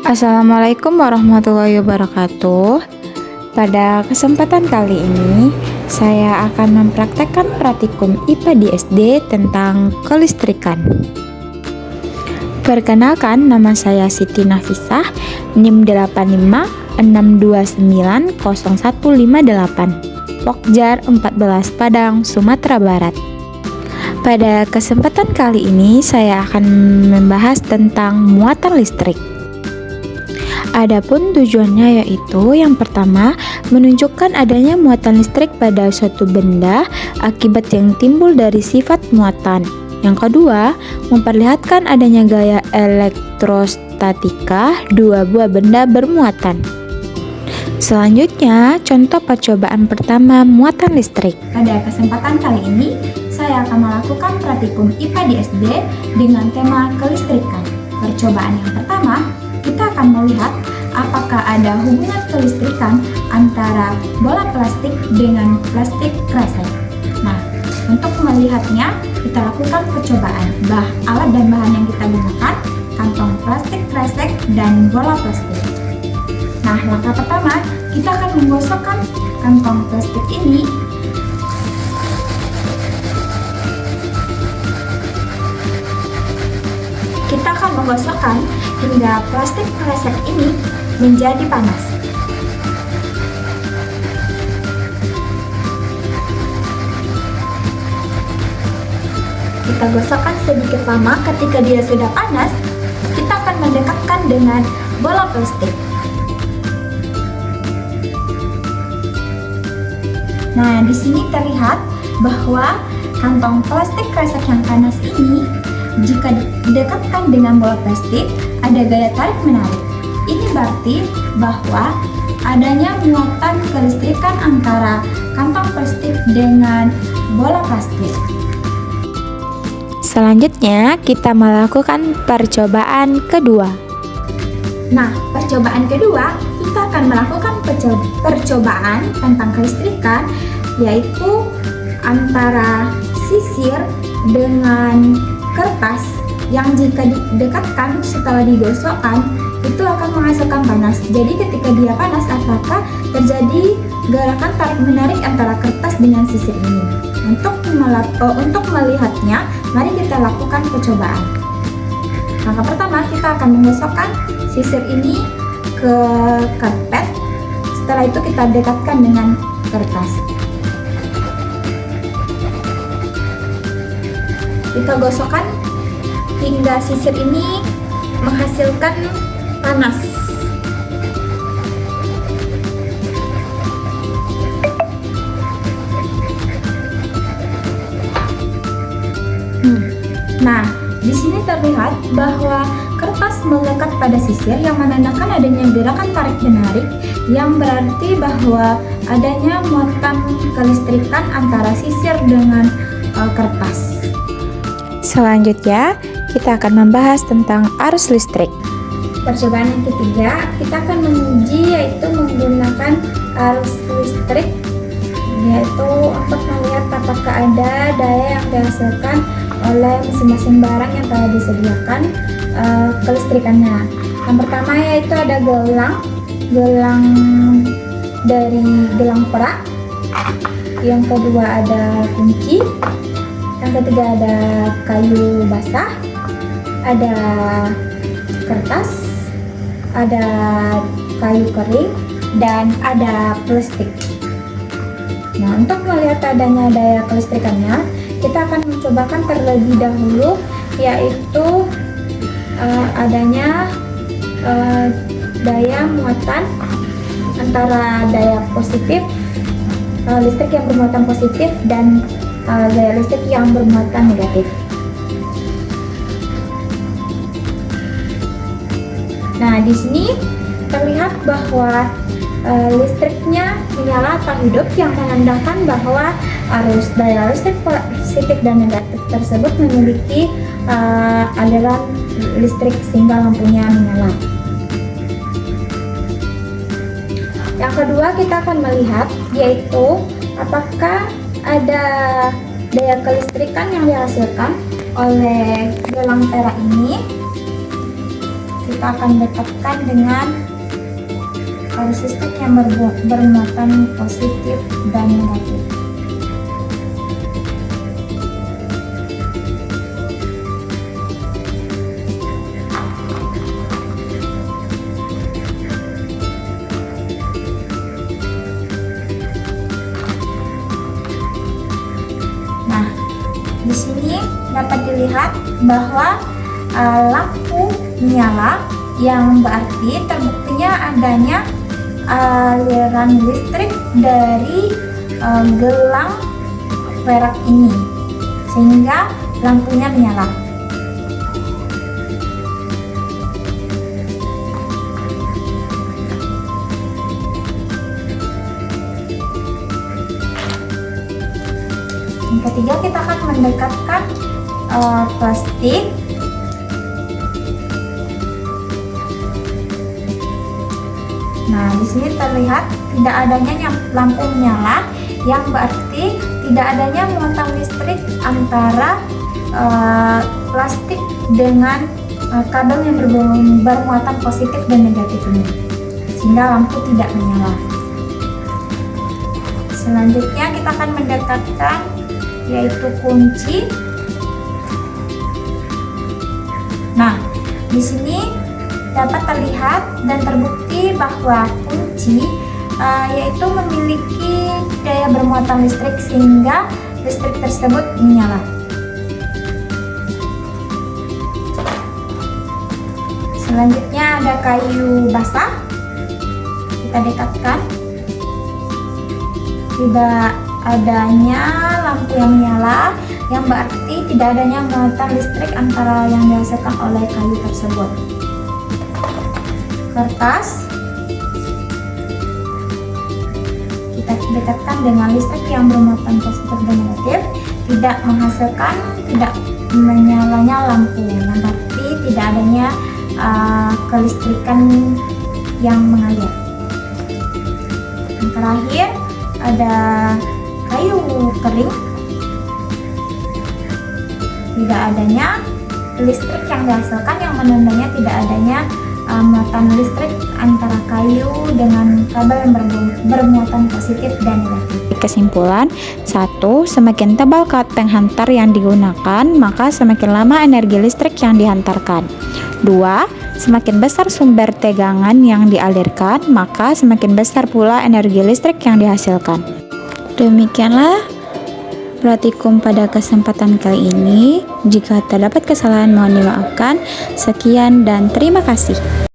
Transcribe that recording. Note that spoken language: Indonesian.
Assalamualaikum warahmatullahi wabarakatuh. Pada kesempatan kali ini, saya akan mempraktekkan praktikum IPA di SD tentang kelistrikan. Perkenalkan, nama saya Siti Nafisah, NIM 8562900158, Pokjar 14 Padang, Sumatera Barat. Pada kesempatan kali ini, saya akan membahas tentang muatan listrik. Adapun tujuannya yaitu yang pertama, menunjukkan adanya muatan listrik pada suatu benda akibat yang timbul dari sifat muatan. Yang kedua, memperlihatkan adanya gaya elektrostatika dua buah benda bermuatan. Selanjutnya, contoh percobaan pertama muatan listrik. Pada kesempatan kali ini, saya akan melakukan praktikum IPA di SD dengan tema kelistrikan. Percobaan yang pertama, kita akan melihat apakah ada hubungan kelistrikan antara bola plastik dengan plastik kresek. Nah, untuk melihatnya, kita lakukan percobaan. Alat dan bahan yang kita gunakan, kantong plastik kresek dan bola plastik. Nah, langkah pertama, kita akan menggosokkan kantong plastik ini. Kita akan menggosokkan hingga plastik kresek ini menjadi panas. Kita gosokkan sedikit lama. Ketika dia sudah panas, kita akan mendekatkan dengan bola plastik. Nah, di sini terlihat bahwa kantong plastik kresek yang panas ini, jika didekatkan dengan bola plastik, ada gaya tarik menarik. Ini berarti bahwa adanya muatan kelistrikan antara kantong plastik dengan bola plastik. Selanjutnya, kita melakukan percobaan kedua. Nah, percobaan kedua, kita akan melakukan percobaan tentang kelistrikan, yaitu antara sisir dengan kertas yang jika didekatkan setelah digosokkan itu akan menghasilkan panas. Jadi ketika dia panas, apakah terjadi gerakan tarik menarik antara kertas dengan sisir ini? Untuk melihatnya, mari kita lakukan percobaan. Langkah pertama, kita akan menggosokkan sisir ini ke karpet. Setelah itu kita dekatkan dengan kertas. Kita gosokkan hingga sisir ini menghasilkan panas. Nah, di sini terlihat bahwa kertas melekat pada sisir yang menandakan adanya gerakan tarik menarik, yang berarti bahwa adanya muatan kelistrikan antara sisir dengan kertas. Selanjutnya, kita akan membahas tentang arus listrik. Percobaan yang ketiga, kita akan menguji yaitu menggunakan arus listrik, yaitu untuk melihat apakah ada daya yang dihasilkan oleh masing-masing barang yang telah disediakan kelistrikannya. Yang pertama yaitu ada gelang dari gelang perak. Yang kedua ada kunci. Yang ketiga ada kayu basah, ada kertas, ada kayu kering, dan ada plastik. Nah, untuk melihat adanya daya kelistrikannya, kita akan mencobakan terlebih dahulu, yaitu adanya daya muatan antara daya positif, listrik yang bermuatan positif, dan daya listrik yang bermuatan negatif. Nah, di sini terlihat bahwa listriknya menyala atau hidup, yang menandakan bahwa arus daya listrik positif dan negatif tersebut memiliki aliran listrik sehingga lampunya menyala. Yang kedua, kita akan melihat yaitu apakah ada daya kelistrikan yang dihasilkan oleh gelang perak ini. kita akan dekatkan dengan arus listrik yang bermuatan positif dan negatif. Nah, di sini dapat dilihat bahwa lampu menyala, yang berarti terbuktinya adanya aliran listrik dari gelang perak ini, sehingga lampunya menyala. Yang ketiga, kita akan mendekatkan plastik. Nah, di sini terlihat tidak adanya lampu menyala, yang berarti tidak adanya muatan listrik antara plastik dengan kabel yang bermuatan positif dan negatif ini, sehingga lampu tidak menyala. Selanjutnya kita akan mendekatkan yaitu kunci. Nah, di sini dapat terlihat dan terbukti bahwa kunci yaitu memiliki daya bermuatan listrik, sehingga listrik tersebut menyala. Selanjutnya ada kayu basah, kita dekatkan. Tidak adanya lampu yang menyala, yang berarti tidak adanya muatan listrik antara yang dihasilkan oleh kayu tersebut. Kertas kita dekatkan dengan listrik yang bermuatan positif dan negatif, tidak menghasilkan, tidak menyalanya lampu, yang berarti tidak adanya kelistrikan yang mengalir. Yang terakhir ada kayu kering, tidak adanya listrik yang dihasilkan, yang menandanya tidak adanya muatan listrik antara kayu dengan kabel yang bermuatan positif dan negatif. Kesimpulan, 1. Semakin tebal kawat penghantar yang digunakan, maka semakin lama energi listrik yang dihantarkan. 2. Semakin besar sumber tegangan yang dialirkan, maka semakin besar pula energi listrik yang dihasilkan. Demikianlah praktikum pada kesempatan kali ini. Jika terdapat kesalahan mohon dimaafkan. Sekian dan terima kasih.